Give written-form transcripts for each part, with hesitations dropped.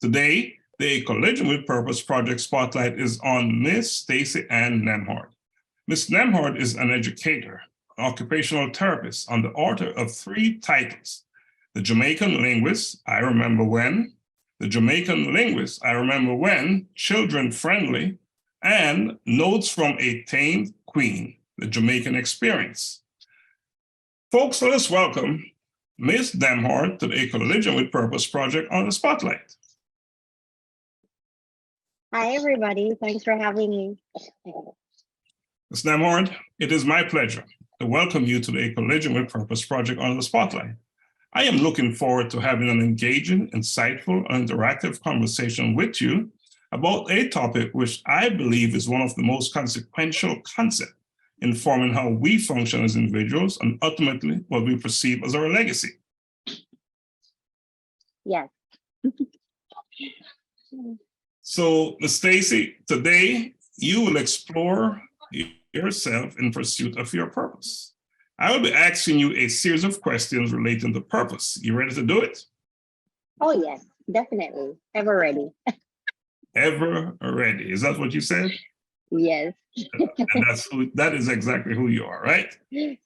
Today, the Collision with Purpose Project Spotlight is on Miss Stacey Nembhard. Ms. Nembhard is an educator, an occupational therapist, and the author of 3 titles: The Jamaican Linguist, I Remember When, The Jamaican Linguist, I Remember When, Children Friendly, and Notes from a Tamed Queen, The Jamaican Experience. Folks, let us welcome Ms. Nembhard to the Collision with Purpose Project on the Spotlight. Hi, everybody. Thanks for having me. Ms. Nembhard, it is my pleasure to welcome you to the Collision with Purpose Project on the Spotlight. I am looking forward to having an engaging, insightful, and interactive conversation with you about a topic which I believe is one of the most consequential concepts in forming how we function as individuals and ultimately what we perceive as our legacy. Yes. So, Ms. Stacey, today you will explore yourself in pursuit of your purpose. I will be asking you a series of questions relating to purpose. You ready to do it? Oh, yes, definitely. Ever ready. Ever ready. Is that what you said? Yes. And that is exactly who you are, right?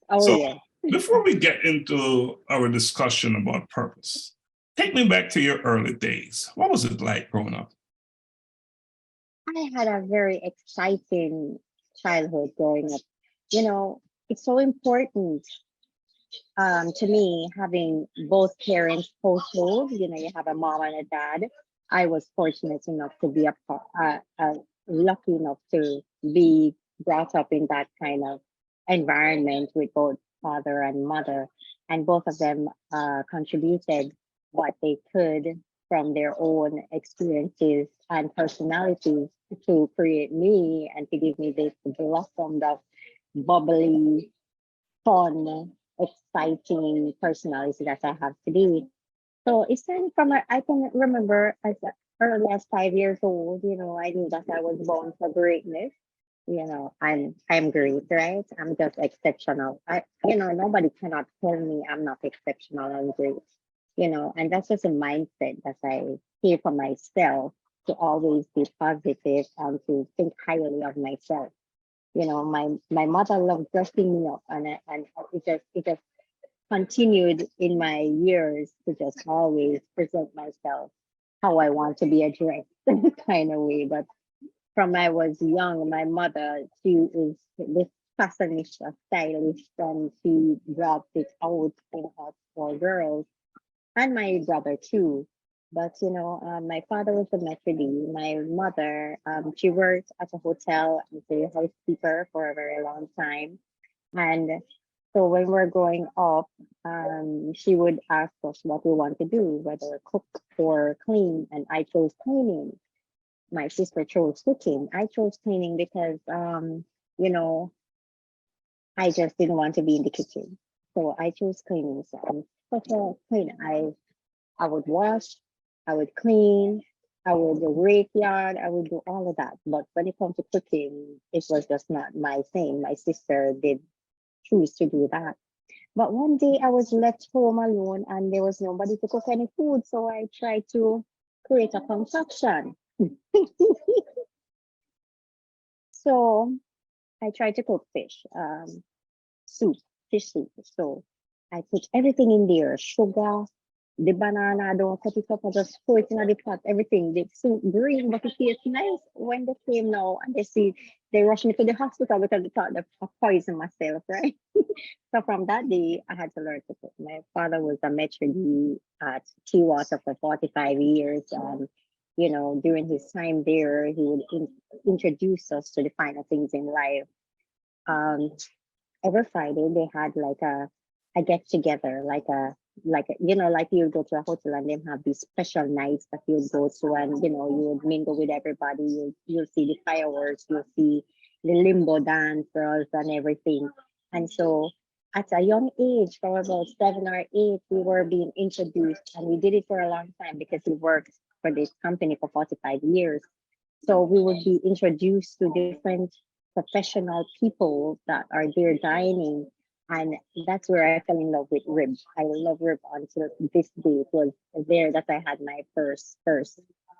Oh, so, yes. Before we get into our discussion about purpose, take me back to your early days. What was it like growing up? I had a very exciting childhood growing up. You know, it's so important to me having both parents household. You know, you have a mom and a dad. I was fortunate enough to be lucky enough to be brought up in that kind of environment with both father and mother, and both of them contributed what they could from their own experiences and personalities to create me and to give me this blossomed up, bubbly, fun, exciting personality that I have today. So it's starting from I can remember as early as 5 years old, you know, I knew that I was born for greatness. You know, I'm great, right? I'm just exceptional. Nobody cannot tell me I'm not exceptional and great. You know, and that's just a mindset that I hear for myself, to always be positive and to think highly of myself. You know, my mother loved dressing me up, and it just continued in my years to just always present myself how I want to be addressed kind of way. But from I was young, my mother, she is this fashionista, stylist, and she brought it out in us for girls and my brother too. But you know, my father was a maitre d'. My mother, she worked at a hotel as a housekeeper for a very long time. And so when we're growing up, she would ask us what we want to do, whether cook or clean, and I chose cleaning. My sister chose cooking. I chose cleaning because, you know, I just didn't want to be in the kitchen. So I chose cleaning. So I'm such a cleaner. I would wash, I would clean, I would rake yard, I would do all of that. But when it comes to cooking, it was just not my thing. My sister did choose to do that. But one day I was left home alone and there was nobody to cook any food. So I tried to create a concoction. So I tried to cook soup, fish soup. So I put everything in there, sugar, the banana, I don't cut it up, I just pour it in the pot, everything. The soup green, but it tastes nice. When they came now and they rushed me to the hospital because they thought I poisoned myself, right? So from that day, I had to learn to cook. My father was a maitre d' at Water for 45 years. You know, during his time there, he would introduce us to the finer things in life. Every Friday they had like a get together, like you go to a hotel and they have these special nights that you go to, and you know, you would mingle with everybody. You'll see the fireworks, you'll see the limbo dancers and everything. And so at a young age, for about 7 or 8, we were being introduced, and we did it for a long time because we worked for this company for 45 years. So we would be introduced to different professional people that are there dining. And that's where I fell in love with rib. I love rib until this day. It was there that I had my first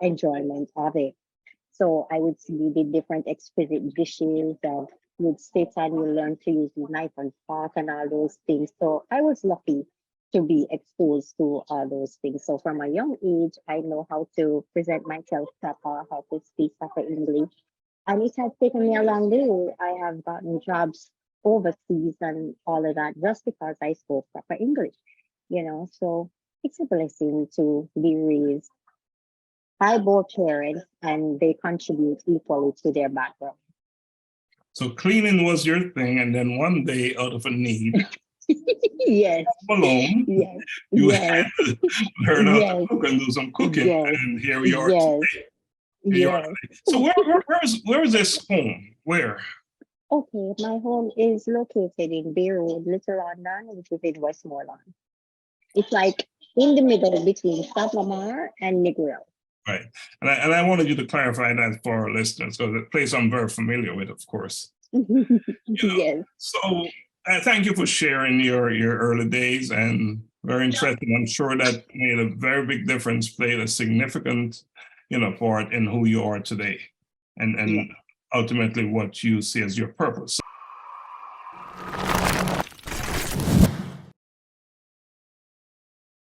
enjoyment of it. So I would see the different exquisite dishes and you'd sit and you learn to use the knife and fork and all those things. So I was lucky to be exposed to all those things. So from a young age, I know how to present myself proper, how to speak proper English. And it has taken me a long way. I have gotten jobs overseas and all of that just because I spoke proper English, So it's a blessing to be raised by both parents and they contribute equally to their background. So cleaning was your thing, and then one day, out of a need, Yes, alone, yes, you yes, learn how to yes, cook and do some cooking, yes, and here we are. yes, Here you are yes. today. So where is this home? Where? Okay, my home is located in Bay Road, Little London, which is in Westmoreland. It's like in the middle between South Lamar and Negril. Right. And I wanted you to clarify that for our listeners, because it's a place I'm very familiar with, of course. Yes. So thank you for sharing your early days, and very interesting. I'm sure that made a very big difference, played a significant, part in who you are today, and Yeah. ultimately what you see as your purpose.